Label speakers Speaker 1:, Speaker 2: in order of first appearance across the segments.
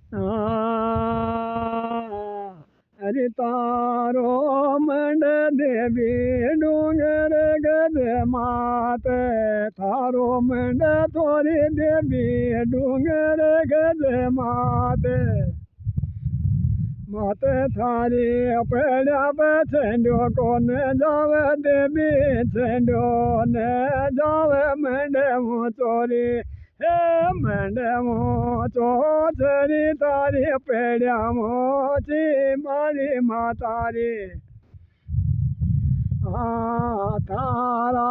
Speaker 1: अरे तारो मंड देवी डूंगर गज माते थारो मंड थोड़ी देवी डूंगर गज माते माते थारी पेड़ा बचंडो कोन जावे देवी चंडो ने जावे मंड चोरी हे मंड चोरी तारी पेड़ा मोची मारी मातारी तारा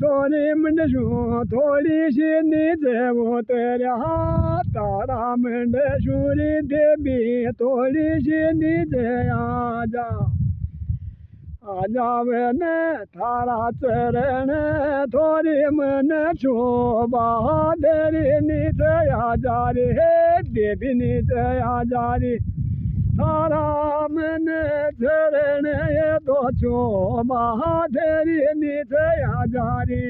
Speaker 1: थोड़ी मंडशू थोड़ी सी नीचे उतरा तारा मंडशूरी देवी थोड़ी सी नीचे आजा आजावे ने थारा चरण थोड़ी मन शोभा देरी नीचे आजा रे देवी नीचे आजा रे थारा मन चरण ये तो छो महादेरी नीचे आजारी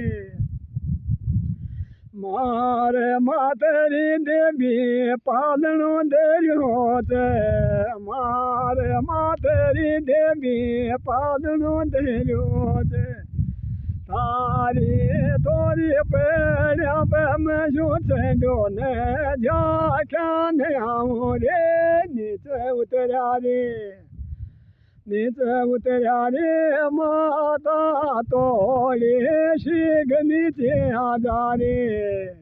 Speaker 1: मारे मातेरी देवी पालनो देरियो चे मारे मातेरी देवी पालनो देरियो चे थारी थोड़ी पेड़िया पे मैं जो चंडो ने जा क्या ने आऊं रे नीचे उतरा रे नीचे उतरा रे माता तोड़ी शीघ नीचे आ जा रे